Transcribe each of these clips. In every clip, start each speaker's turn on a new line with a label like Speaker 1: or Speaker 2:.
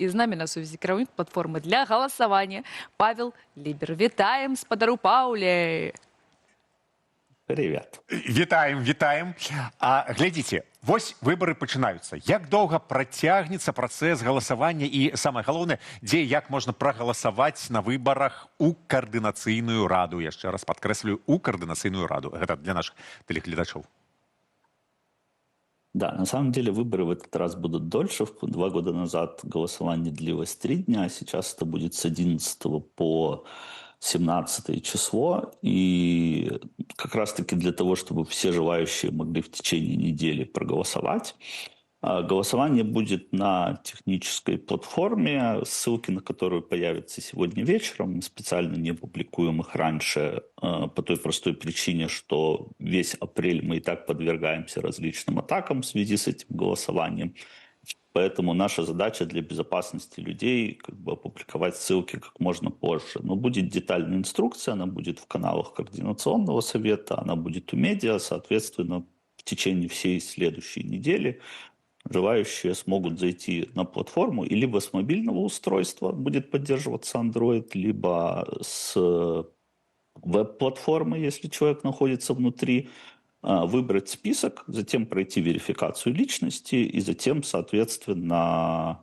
Speaker 1: И з нами на сувязі кіраўнік платформы для галасавання Павел Лібер. Вітаем, спадару Паўле!
Speaker 2: Привет.
Speaker 3: Вітаем. Глядзіце, вось выбары пачынаюцца. Як доўга працягнецца працэс галасавання і, самае галоўнае, дзе і як можна прагаласаваць на выбарах у каардынацыйную раду? Яшчэ раз падкрэслюю, у каардынацыйную раду. Гэта для наших телеглядачоў.
Speaker 2: Да, на самом деле выборы в этот раз будут дольше. 2 года назад голосование длилось 3 дня, а сейчас это будет с 11 по 17 число. И как раз-таки для того, чтобы все желающие могли в течение недели проголосовать. Голосование будет на технической платформе, ссылки на которую появятся сегодня вечером. Мы специально не публикуем их раньше по той простой причине, что весь апрель мы и так подвергаемся различным атакам в связи с этим голосованием. Поэтому наша задача для безопасности людей опубликовать ссылки как можно позже. Но будет детальная инструкция, она будет в каналах Координационного совета, она будет у медиа, соответственно, в течение всей следующей недели желающие смогут зайти на платформу и либо с мобильного устройства будет поддерживаться Android, либо с веб-платформы, если человек находится внутри, выбрать список, затем пройти верификацию личности и затем, соответственно,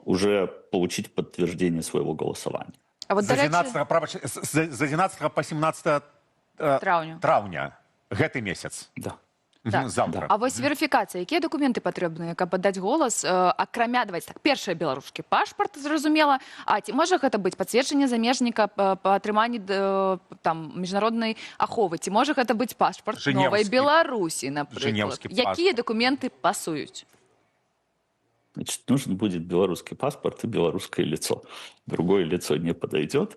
Speaker 2: уже получить подтверждение своего голосования.
Speaker 1: А вот,
Speaker 3: з 11 по 17 траўня гэты месяц.
Speaker 2: Да.
Speaker 1: Так.
Speaker 3: Завтра.
Speaker 1: А вось верыфікацыя, якія дакументы патрэбныя, каб аддаць голас, акрамя, давайте так, першае беларускі пашпарт, зразумела, а ці можа гэта быць пацверджанне замежніка па атрыманні там міжнароднай аховы, ці можа гэта быць пашпарт новай Беларусі, напрыклад? Якія дакументы пасуюць?
Speaker 2: Значит, нужен будет белорусский паспорт и белорусское лицо. Другое лицо не подойдет,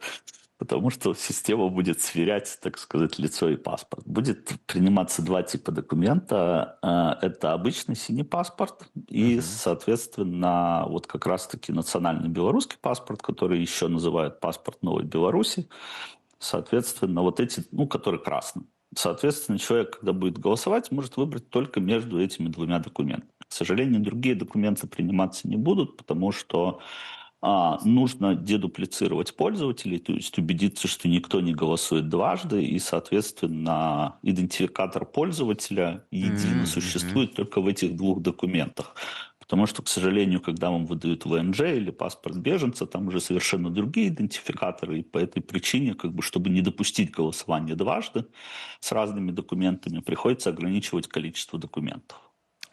Speaker 2: потому что система будет сверять, так сказать, лицо и паспорт. Будет приниматься 2 типа документа. Это обычный синий паспорт и, соответственно, вот как раз-таки национальный белорусский паспорт, который еще называют паспорт Новой Беларуси. Соответственно, вот эти, который красный. Соответственно, человек, когда будет голосовать, может выбрать только между этими 2 документами. К сожалению, другие документы приниматься не будут, потому что нужно дедуплицировать пользователей, то есть убедиться, что никто не голосует дважды, и, соответственно, идентификатор пользователя едино существует только в этих 2 документах. Потому что, к сожалению, когда вам выдают ВНЖ или паспорт беженца, там уже совершенно другие идентификаторы, и по этой причине, чтобы не допустить голосования дважды с разными документами, приходится ограничивать количество документов.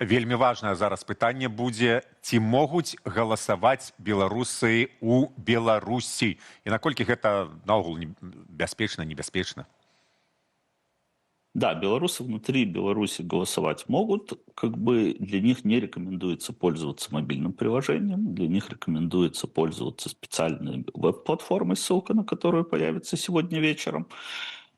Speaker 3: Вельмі важнае зараз пытанне будзе, ці могуць галасаваць беларусы у Беларусі? І наколькі гэта наогул бяспечна, небяспечна?
Speaker 2: Да, белорусы внутри Беларуси голосовать могут. Для них не рекомендуется пользоваться мобильным приложением. Для них рекомендуется пользоваться специальной веб-платформой, ссылка на которую появится сегодня вечером.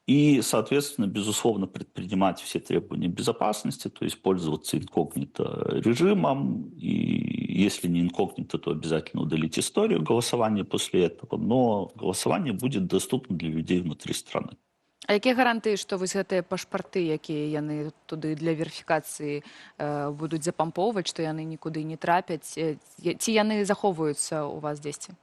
Speaker 2: И, соответственно, безусловно, предпринимать все требования безопасности, то есть пользоваться инкогнито режимом. И если не инкогнито, то обязательно удалить историю голосования после этого. Но голосование будет доступно для людей внутри страны.
Speaker 1: А якія гарантыі, што вось гэтыя пашпарты, якія яны туды для верыфікацыі будуць запампоўваць, што яны нікуды не трапяць, ці яны захоўваюцца у вас дзесьці?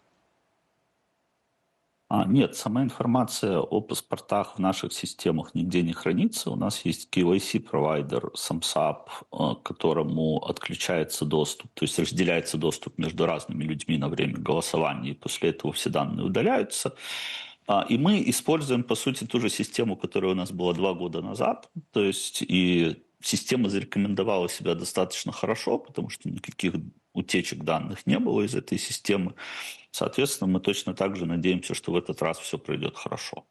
Speaker 2: Нет, сама информация о паспортах в наших системах нигде не хранится. У нас есть KYC-провайдер SAMSAP, к которому отключается доступ, то есть разделяется доступ между разными людьми на время голосования, и после этого все данные удаляются. И мы используем, по сути, ту же систему, которая у нас была 2 года назад. То есть и система зарекомендовала себя достаточно хорошо, потому что никаких утечек данных не было из этой системы. Соответственно, мы точно так же надеемся, что в этот раз все пройдет хорошо.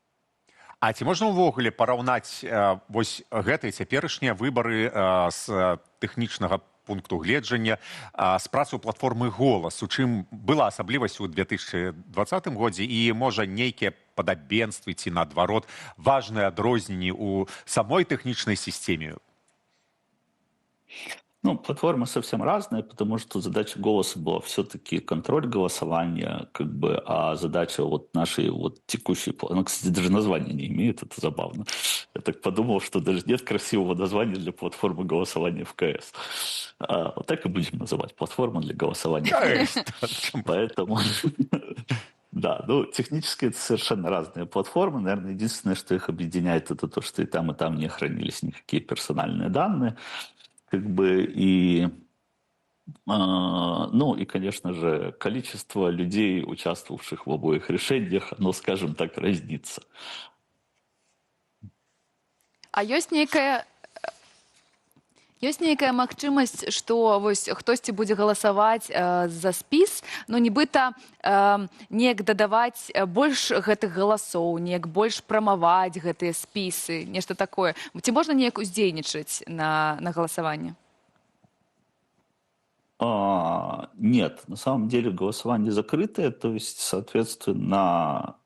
Speaker 3: А ці можна ўвогуле параўнаць вось гэтыя цяперашнія выбары з тэхнічнага пункту гледжання з працу платформы «Голас», у чым была асаблівасць у 2020 годзе і, можа, нейкія падабенствы ці, наадварот, важныя адрозненні ў самой тэхнічнай сістэме?
Speaker 2: Ну, платформы совсем разные, потому что задача «Голоса» была все-таки контроль голосования, как бы, а задача вот нашей вот текущей... Она, кстати, даже названия не имеет, это забавно. Я так подумал, что даже нет красивого названия для платформы голосования в КС. Вот так и будем называть. Платформа для голосования в КС. Поэтому... Да, ну, технически это совершенно разные платформы. Наверное, единственное, что их объединяет, это то, что и там не хранились никакие персональные данные. Как бы ну и, конечно же, количество людей, участвовавших в обоих решениях, оно, скажем так, разнится.
Speaker 1: А ёсць нейкая магчымасць, што вось хтосьці будзе галасаваць за спіс, ну нібыта неяк дадаваць больш гэтых галасоў, неяк больш прамаваць гэтыя спісы, нешта такое. Ці можна неяк уздзейнічаць на галасаванне?
Speaker 2: Нет, на самом деле голосование закрытое, то есть, соответственно,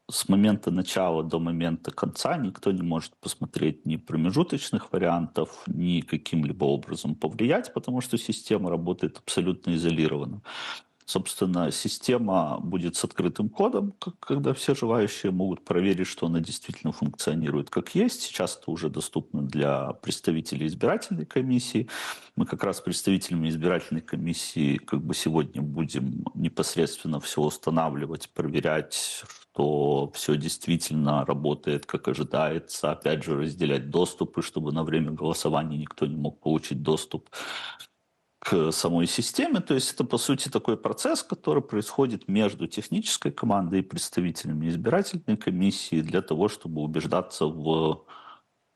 Speaker 2: с момента начала до момента конца никто не может посмотреть ни промежуточных вариантов, ни каким-либо образом повлиять, потому что система работает абсолютно изолированно. Собственно, система будет с открытым кодом, когда все желающие могут проверить, что она действительно функционирует как есть. Сейчас это уже доступно для представителей избирательной комиссии. Мы как раз с представителями избирательной комиссии как бы сегодня будем непосредственно все устанавливать, проверять, что все действительно работает, как ожидается. Опять же, разделять доступы, чтобы на время голосования никто не мог получить доступ к самой системе. То есть это, по сути, такой процесс, который происходит между технической командой и представителями избирательной комиссии для того, чтобы убеждаться в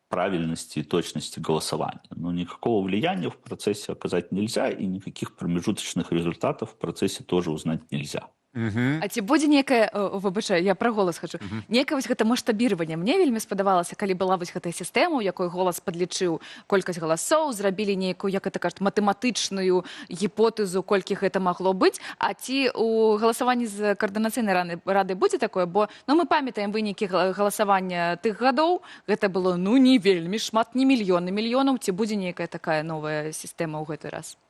Speaker 2: правильности и точности голосования. Но никакого влияния в процессе оказать нельзя, и никаких промежуточных результатов в процессе тоже узнать нельзя.
Speaker 1: А ці будзе некае, выбачай, я пра голас хачу, некае вось гэта маштабіраванне. Мне вельмі спадабалася, калі была вось гэтая сістэма, у якой голас падлічыў колькасць галасоў, зрабілі нейкую, як это кажуць, матэматычную гіпотэзу, колькі гэта магло быць. А ці у галасаванні з каардынацыйнай рады будзе такое? Бо ну, мы памятаем вынікі галасавання тых гадоў, гэта было ну не вельмі шмат, не мільёны мільёнаў. Ці будзе нейкая такая новая сістэма ў гэты раз?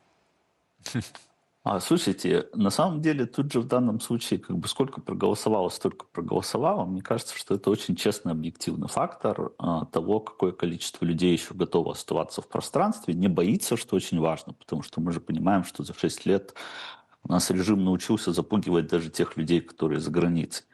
Speaker 2: Слушайте, на самом деле тут же в данном случае как бы сколько проголосовало, столько проголосовало. Мне кажется, что это очень честный, объективный фактор того, какое количество людей еще готово оставаться в пространстве, не боится, что очень важно, потому что мы же понимаем, что за 6 лет у нас режим научился запугивать даже тех людей, которые за границей.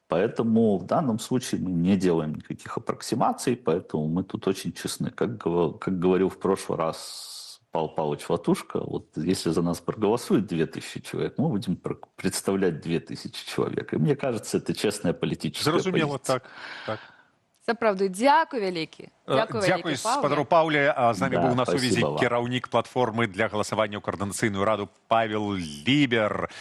Speaker 2: Поэтому в данном случае мы не делаем никаких аппроксимаций, поэтому мы тут очень честны. Как говорил в прошлый раз Павел Павлович Ватушка, вот если за нас проголосует 2000 человек, мы будем представлять 2000 человек. И мне кажется, это честная политическая
Speaker 3: Зразумела,
Speaker 2: позиция.
Speaker 3: так.
Speaker 1: Сапраўды, дзякуй вялікі.
Speaker 3: Дзякуй, спадару Паўле. З намі быў на сувязі
Speaker 2: спасибо вам.
Speaker 3: кіраўнік платформы для галасавання ў каардынацыйную раду Павел Лібер.